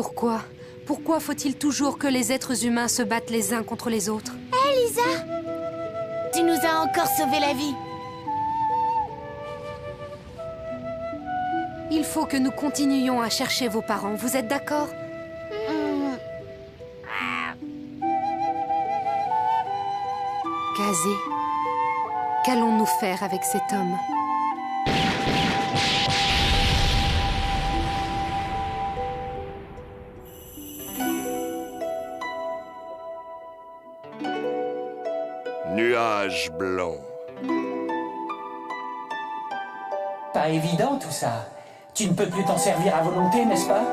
Pourquoi? Pourquoi faut-il toujours que les êtres humains se battent les uns contre les autres? Hé, Lisa! Tu nous as encore sauvé la vie. Il faut que nous continuions à chercher vos parents, vous êtes d'accord? Kazé, qu'allons-nous faire avec cet homme? Nuage blanc. Pas évident tout ça. Tu ne peux plus t'en servir à volonté, n'est-ce pas?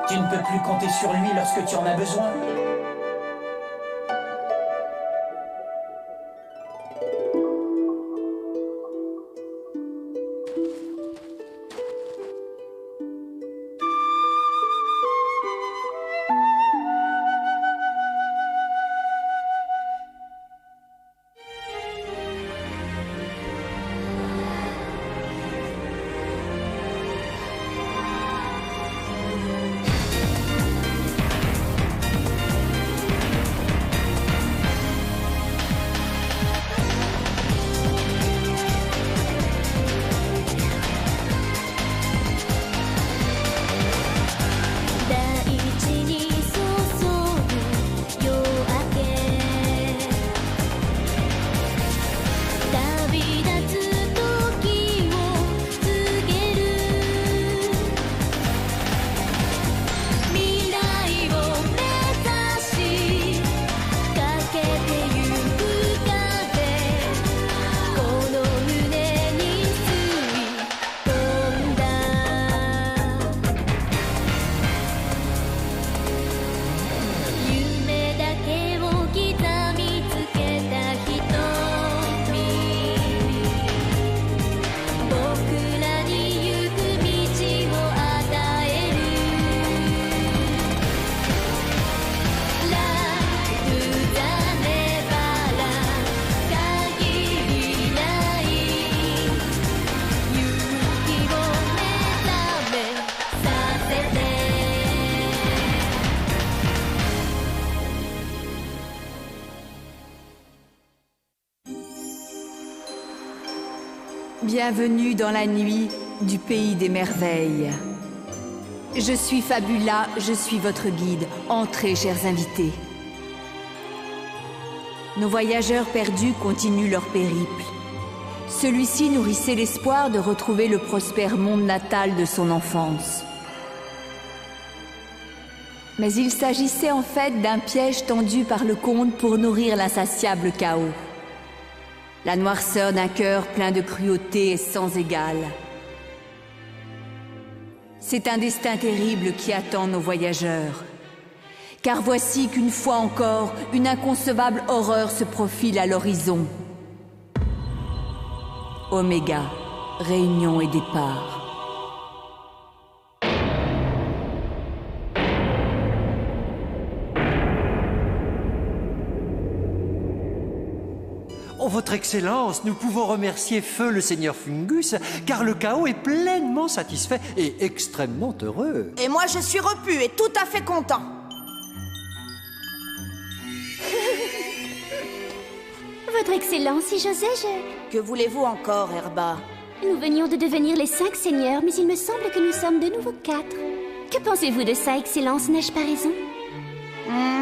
Tu ne peux plus compter sur lui lorsque tu en as besoin. Bienvenue dans la nuit du pays des merveilles. Je suis Fabula, je suis votre guide. Entrez, chers invités. Nos voyageurs perdus continuent leur périple. Celui-ci nourrissait l'espoir de retrouver le prospère monde natal de son enfance. Mais il s'agissait en fait d'un piège tendu par le conte pour nourrir l'insatiable chaos. La noirceur d'un cœur plein de cruauté est sans égal. C'est un destin terrible qui attend nos voyageurs. Car voici qu'une fois encore, une inconcevable horreur se profile à l'horizon. Oméga, réunion et départ. Oh, Votre Excellence, nous pouvons remercier Feu le Seigneur Fungus, car le chaos est pleinement satisfait et extrêmement heureux. Et moi, je suis repu et tout à fait content. Votre Excellence, si j'osais, Que voulez-vous encore, Herba? Nous venions de devenir les 5 seigneurs, mais il me semble que nous sommes de nouveau 4. Que pensez-vous de ça, Excellence? N'ai-je pas raison?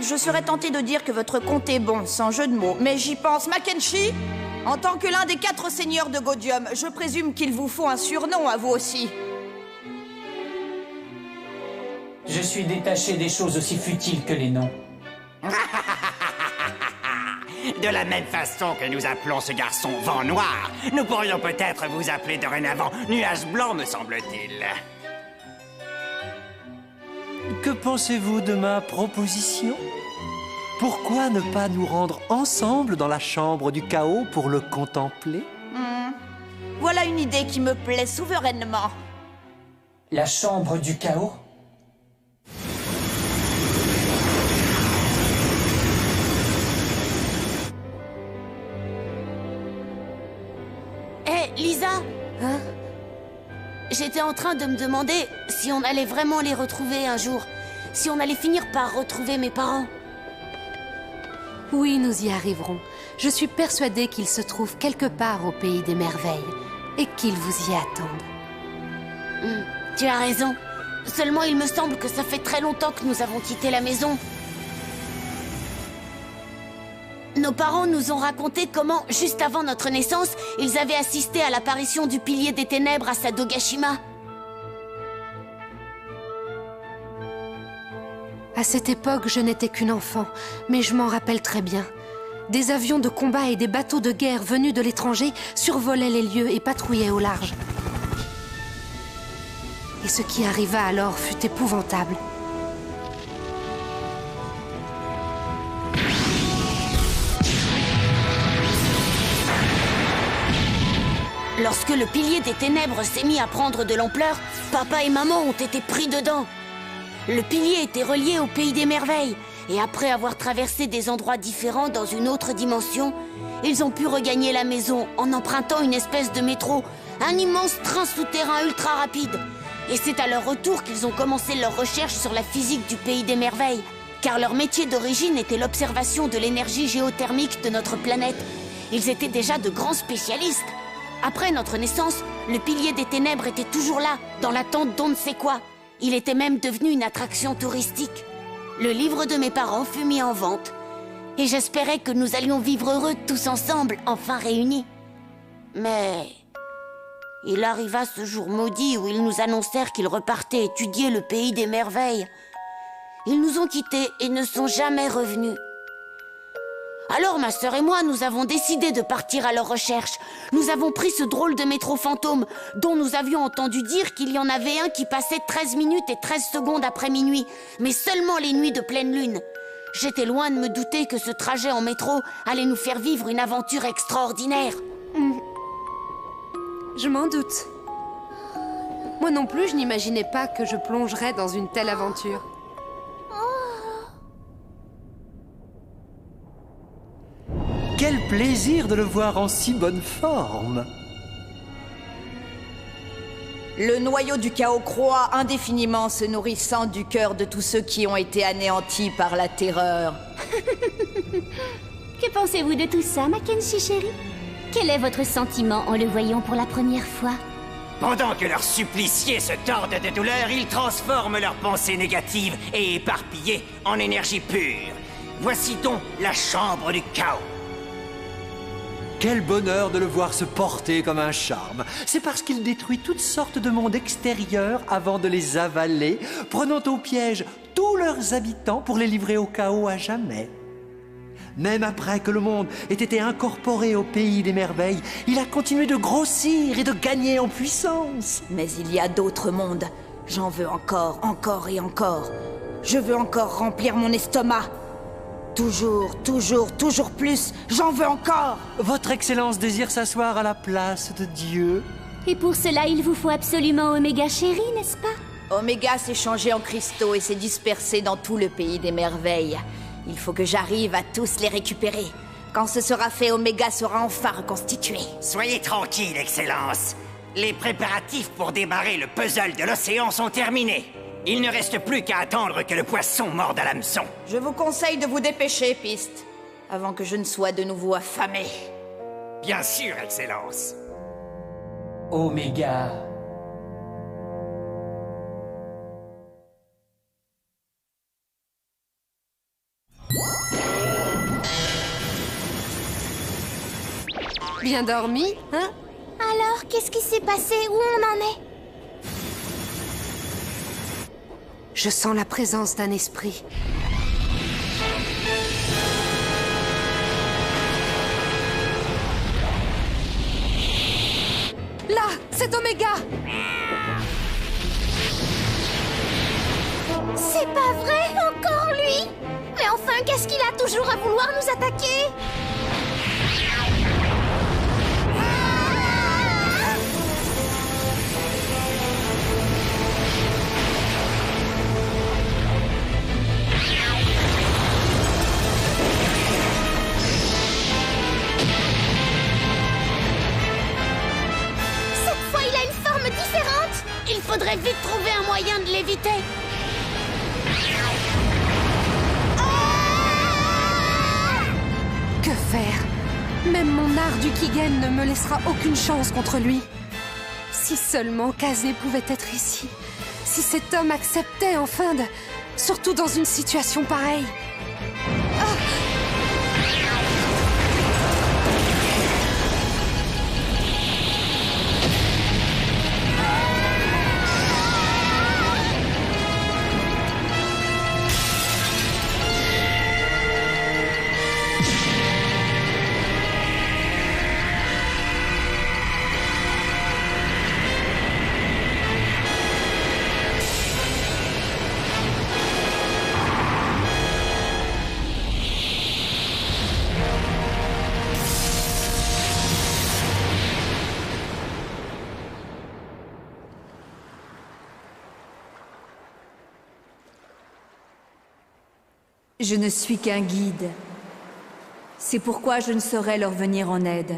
Je serais tentée de dire que votre compte est bon, sans jeu de mots, mais j'y pense. Mackenzie, en tant que l'un des 4 seigneurs de Godium, je présume qu'il vous faut un surnom à vous aussi. Je suis détaché des choses aussi futiles que les noms. De la même façon que nous appelons ce garçon Vent Noir, nous pourrions peut-être vous appeler dorénavant Nuage Blanc, me semble-t-il. Que pensez-vous de ma proposition? Pourquoi ne pas nous rendre ensemble dans la chambre du chaos pour le contempler? Voilà une idée qui me plaît souverainement. La chambre du chaos? Hé, Lisa? Hein? J'étais en train de me demander si on allait vraiment les retrouver un jour. si on allait finir par retrouver mes parents. Oui, nous y arriverons. Je suis persuadée qu'ils se trouvent quelque part au pays des merveilles et qu'ils vous y attendent. Tu as raison. Seulement, il me semble que ça fait très longtemps que nous avons quitté la maison. Nos parents nous ont raconté comment, juste avant notre naissance, ils avaient assisté à l'apparition du pilier des ténèbres à Sadogashima. À cette époque, je n'étais qu'une enfant, mais je m'en rappelle très bien. Des avions de combat et des bateaux de guerre venus de l'étranger survolaient les lieux et patrouillaient au large. Et ce qui arriva alors fut épouvantable. Lorsque le pilier des ténèbres s'est mis à prendre de l'ampleur, papa et maman ont été pris dedans. Le pilier était relié au pays des merveilles, et après avoir traversé des endroits différents dans une autre dimension, ils ont pu regagner la maison en empruntant une espèce de métro, un immense train souterrain ultra rapide. Et c'est à leur retour qu'ils ont commencé leurs recherches sur la physique du pays des merveilles, car leur métier d'origine était l'observation de l'énergie géothermique de notre planète. Ils étaient déjà de grands spécialistes. Après notre naissance, le pilier des ténèbres était toujours là, dans l'attente d'on ne sait quoi. Il était même devenu une attraction touristique. Le livre de mes parents fut mis en vente. Et j'espérais que nous allions vivre heureux tous ensemble, enfin réunis. Mais il arriva ce jour maudit où ils nous annoncèrent qu'ils repartaient étudier le pays des merveilles. Ils nous ont quittés et ne sont jamais revenus. Alors ma sœur et moi, nous avons décidé de partir à leur recherche. Nous avons pris ce drôle de métro fantôme, dont nous avions entendu dire qu'il y en avait un qui passait 13 minutes et 13 secondes après minuit, mais seulement les nuits de pleine lune. J'étais loin de me douter que ce trajet en métro allait nous faire vivre une aventure extraordinaire. Je m'en doute. Moi non plus, je n'imaginais pas que je plongerais dans une telle aventure. Quel plaisir de le voir en si bonne forme! Le noyau du chaos croît indéfiniment, se nourrissant du cœur de tous ceux qui ont été anéantis par la terreur. Que pensez-vous de tout ça, Mackenzie chérie? Quel est votre sentiment en le voyant pour la première fois? Pendant que leurs suppliciés se tordent de douleur, ils transforment leurs pensées négatives et éparpillées en énergie pure. Voici donc la chambre du chaos. Quel bonheur de le voir se porter comme un charme. C'est parce qu'il détruit toutes sortes de mondes extérieurs avant de les avaler, prenant au piège tous leurs habitants pour les livrer au chaos à jamais. Même après que le monde ait été incorporé au pays des merveilles, il a continué de grossir et de gagner en puissance. Mais il y a d'autres mondes. J'en veux encore, encore et encore. Je veux encore remplir mon estomac. Toujours, toujours, toujours plus. J'en veux encore. Votre Excellence désire s'asseoir à la place de Dieu. Et pour cela, il vous faut absolument Oméga chérie, n'est-ce pas? Oméga s'est changé en cristaux et s'est dispersé dans tout le pays des merveilles. Il faut que j'arrive à tous les récupérer. Quand ce sera fait, Oméga sera enfin reconstitué. Soyez tranquille, Excellence. Les préparatifs pour démarrer le puzzle de l'océan sont terminés. Il ne reste plus qu'à attendre que le poisson morde à l'hameçon. Je vous conseille de vous dépêcher, Piste, avant que je ne sois de nouveau affamé. Bien sûr, Excellence. Oméga. Bien dormi, hein? Alors, qu'est-ce qui s'est passé? Où on en est? Je sens la présence d'un esprit. Là, c'est Oméga! C'est pas vrai, encore lui? Mais enfin, qu'est-ce qu'il a toujours à vouloir nous attaquer? Cette fois, il a une forme différente. Il faudrait vite trouver un moyen de l'éviter. faire? Même mon Ardukigen ne me laissera aucune chance contre lui. Si seulement Kazé pouvait être ici. Si cet homme acceptait enfin de... Surtout dans une situation pareille. Je ne suis qu'un guide. C'est pourquoi je ne saurais leur venir en aide.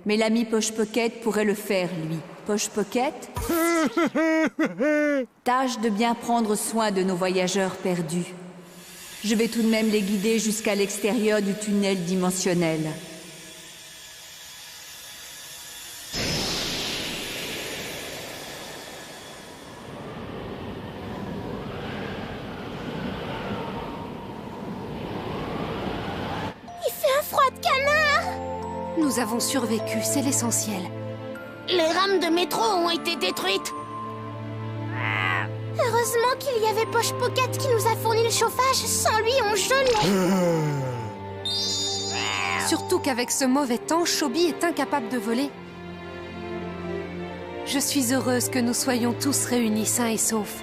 Mais l'ami Poche Pocket pourrait le faire, lui. Poche Pocket? Tâche de bien prendre soin de nos voyageurs perdus. Je vais tout de même les guider jusqu'à l'extérieur du tunnel dimensionnel. Nous avons survécu, c'est l'essentiel. Les rames de métro ont été détruites. Heureusement qu'il y avait Poche Pocket qui nous a fourni le chauffage. Sans lui, on gelait. Surtout qu'avec ce mauvais temps, Chobi est incapable de voler. Je suis heureuse que nous soyons tous réunis sains et saufs.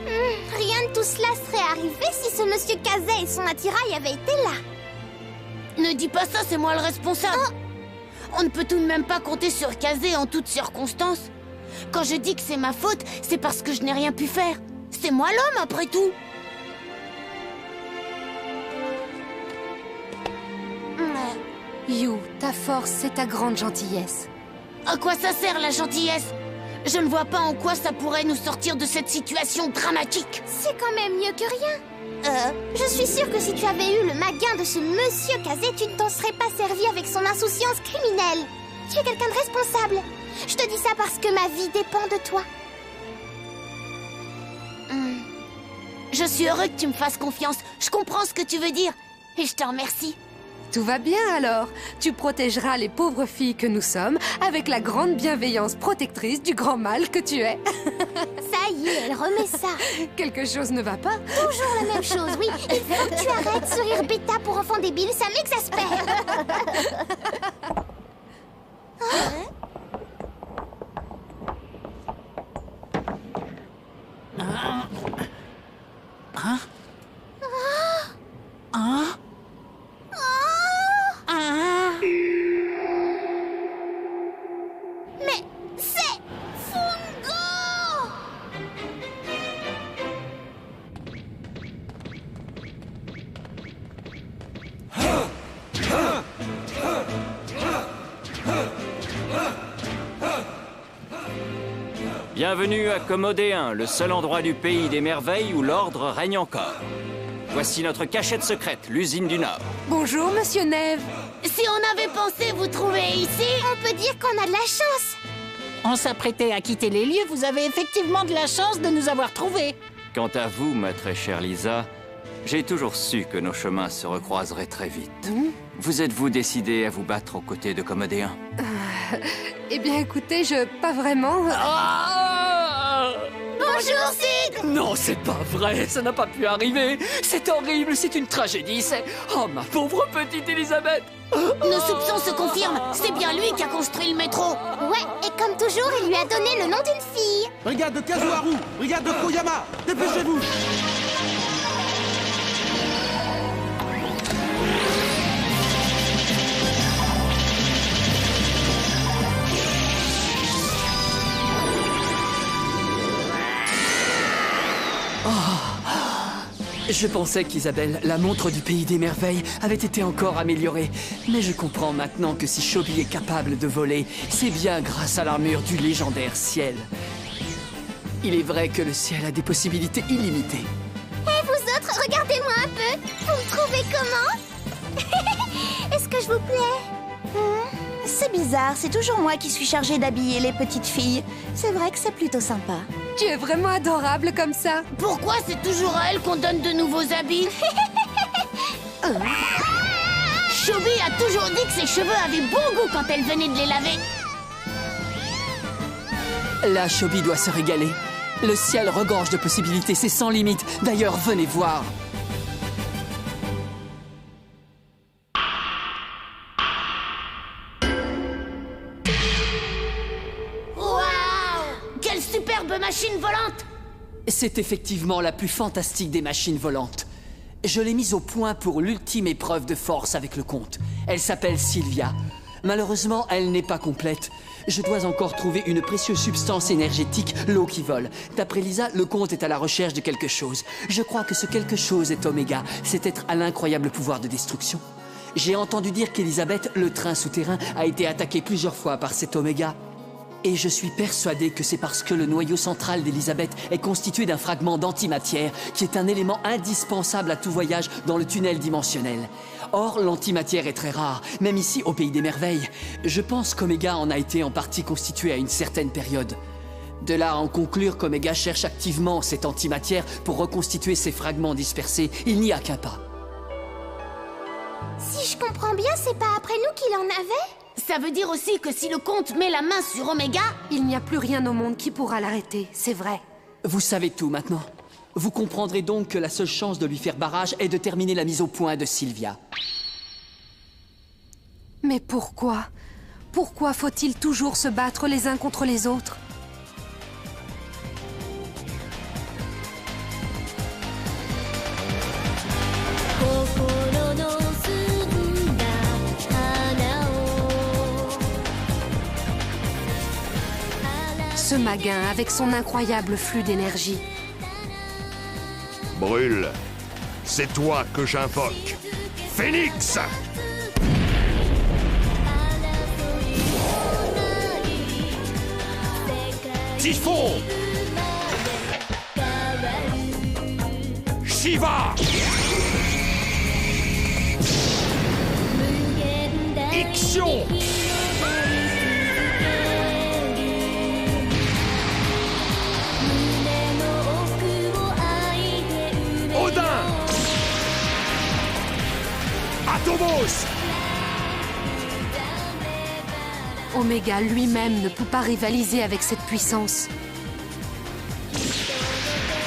Rien de tout cela serait arrivé si ce monsieur Kazé et son attirail avaient été là. Ne dis pas ça, c'est moi le responsable. On ne peut tout de même pas compter sur Kazé en toutes circonstances. Quand je dis que c'est ma faute, c'est parce que je n'ai rien pu faire. C'est moi l'homme, après tout. You, ta force, c'est ta grande gentillesse. À quoi ça sert, la gentillesse? Je ne vois pas en quoi ça pourrait nous sortir de cette situation dramatique. C'est quand même mieux que rien. Je suis sûre que si tu avais eu le maguin de ce monsieur Kazé, tu ne t'en serais pas servi avec son insouciance criminelle. Tu es quelqu'un de responsable. Je te dis ça parce que ma vie dépend de toi. Je suis heureux que tu me fasses confiance. Je comprends ce que tu veux dire. Et je te remercie. Tout va bien alors. Tu protégeras les pauvres filles que nous sommes avec la grande bienveillance protectrice du grand mal que tu es. Ça y est, elle remet ça. Quelque chose ne va pas? Toujours la même chose, oui. Il faut que tu arrêtes ce rire bêta pour enfants débiles, ça m'exaspère. Mais c'est Fungo! Bienvenue à Commodéen, le seul endroit du pays des merveilles où l'ordre règne encore. Voici notre cachette secrète, l'usine du Nord. Bonjour, monsieur Neve. Si on avait pensé vous trouver ici... On peut dire qu'on a de la chance. On s'apprêtait à quitter les lieux, vous avez effectivement de la chance de nous avoir trouvés. Quant à vous, ma très chère Lisa, j'ai toujours su que nos chemins se recroiseraient très vite. Vous êtes-vous décidé à vous battre aux côtés de Commodéen? Eh bien, écoutez, pas vraiment. Bonjour, Sid! Non, c'est pas vrai, ça n'a pas pu arriver. C'est horrible, c'est une tragédie, c'est... Oh, ma pauvre petite Elisabeth. Nos soupçons se confirment. C'est bien lui qui a construit le métro. Ouais, et comme toujours, il lui a donné le nom d'une fille. Brigade de Kazuharu, brigade de Koyama, dépêchez-vous. Je pensais qu'Isabelle, la montre du pays des merveilles, avait été encore améliorée. Mais je comprends maintenant que si Chobi est capable de voler, c'est bien grâce à l'armure du légendaire ciel. Il est vrai que le ciel a des possibilités illimitées. Et vous autres, regardez-moi un peu. Vous me trouvez comment? Est-ce que je vous plaît? C'est bizarre, c'est toujours moi qui suis chargée d'habiller les petites filles. C'est vrai que c'est plutôt sympa. Tu es vraiment adorable comme ça. Pourquoi c'est toujours à elle qu'on donne de nouveaux habits? Chobi a toujours dit que ses cheveux avaient bon goût quand elle venait de les laver. Là, Chobi doit se régaler. Le ciel regorge de possibilités, c'est sans limite. D'ailleurs, venez voir. Waouh! Quelle superbe machine volante! C'est effectivement la plus fantastique des machines volantes. Je l'ai mise au point pour l'ultime épreuve de force avec le comte. Elle s'appelle Sylvia. Malheureusement, elle n'est pas complète. Je dois encore trouver une précieuse substance énergétique, l'eau qui vole. D'après Lisa, le comte est à la recherche de quelque chose. Je crois que ce quelque chose est Oméga. C'est être à l'incroyable pouvoir de destruction. J'ai entendu dire qu'Elisabeth, le train souterrain, a été attaqué plusieurs fois par cet Oméga. Et je suis persuadé que c'est parce que le noyau central d'Elisabeth est constitué d'un fragment d'antimatière, qui est un élément indispensable à tout voyage dans le tunnel dimensionnel. Or, l'antimatière est très rare, même ici au Pays des Merveilles. Je pense qu'Oméga en a été en partie constitué à une certaine période. De là à en conclure qu'Oméga cherche activement cette antimatière pour reconstituer ses fragments dispersés, il n'y a qu'un pas. Si je comprends bien, c'est pas après nous qu'il en avait? Ça veut dire aussi que si le comte met la main sur Oméga... Il n'y a plus rien au monde qui pourra l'arrêter, c'est vrai. Vous savez tout maintenant. Vous comprendrez donc que la seule chance de lui faire barrage est de terminer la mise au point de Sylvia. Mais pourquoi? Pourquoi faut-il toujours se battre les uns contre les autres? Ce Maguin avec son incroyable flux d'énergie. Brûle, c'est toi que j'invoque. Phénix! Typhon! Shiva! Ixion! Odin! Atomos! Oméga lui-même ne peut pas rivaliser avec cette puissance.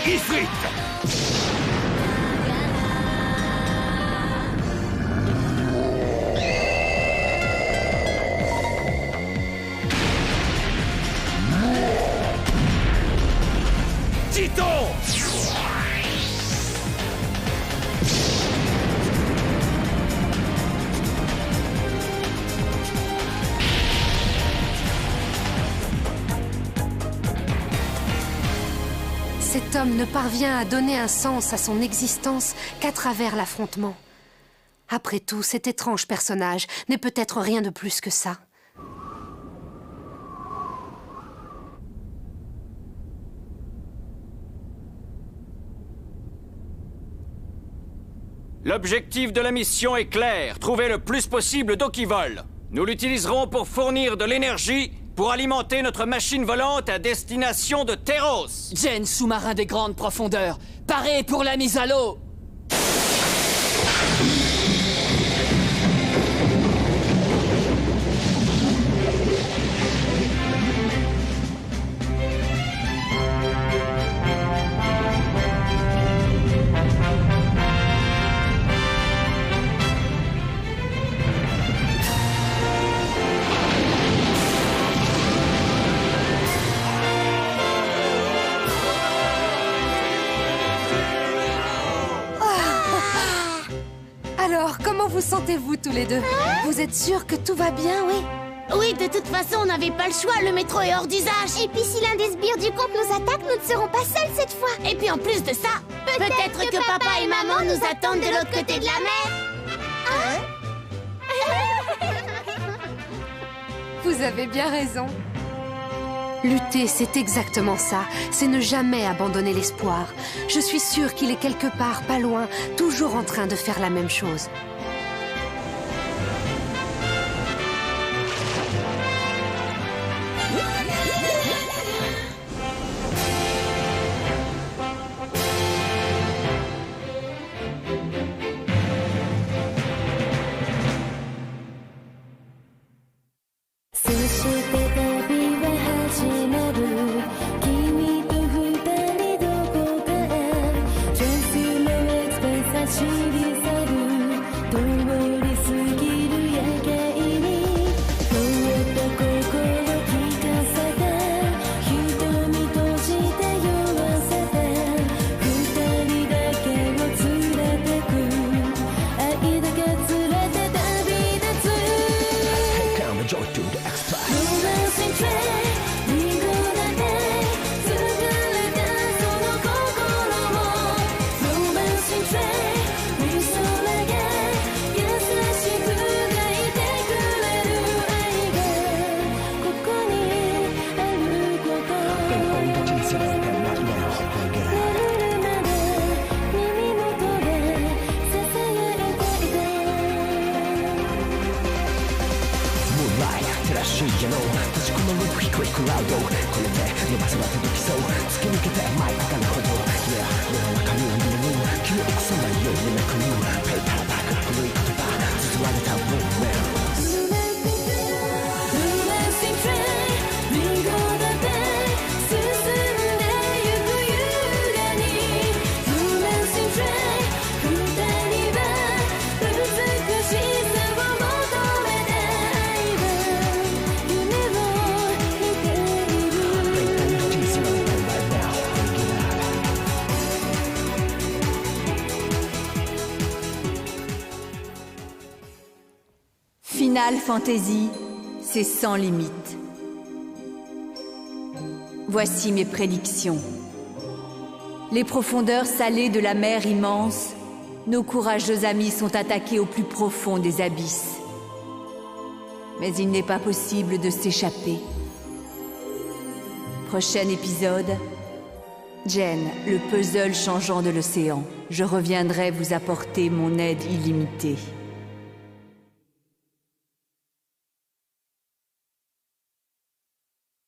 Ifrit! Titan! Cet homme ne parvient à donner un sens à son existence qu'à travers l'affrontement. Après tout, cet étrange personnage n'est peut-être rien de plus que ça. L'objectif de la mission est clair, trouver le plus possible d'eau qui vole. Nous l'utiliserons pour fournir de l'énergie pour alimenter notre machine volante à destination de Terros. Jen, sous-marin des grandes profondeurs, paré pour la mise à l'eau. Alors, comment vous sentez-vous tous les deux? Vous êtes sûrs que tout va bien, oui? Oui, de toute façon, on n'avait pas le choix, le métro est hors d'usage. Et puis si l'un des sbires du comte nous attaque, nous ne serons pas seuls cette fois. Et puis en plus de ça, peut-être que papa et maman nous attendent de l'autre côté de la mer. Vous avez bien raison. Lutter, c'est exactement ça. C'est ne jamais abandonner l'espoir. Je suis sûre qu'il est quelque part, pas loin, toujours en train de faire la même chose. しいやろ閉じ込める低いクラウドこれで伸ばせば届きそう突き抜けて前かかるほど Yeah 世の中には夢に消えくさないようになくペーパーバッグ古い言葉綴られた文面Final Fantasy, c'est sans limite. Voici mes prédictions. Les profondeurs salées de la mer immense, nos courageux amis sont attaqués au plus profond des abysses. Mais il n'est pas possible de s'échapper. Prochain épisode, Jen, le puzzle changeant de l'océan. Je reviendrai vous apporter mon aide illimitée.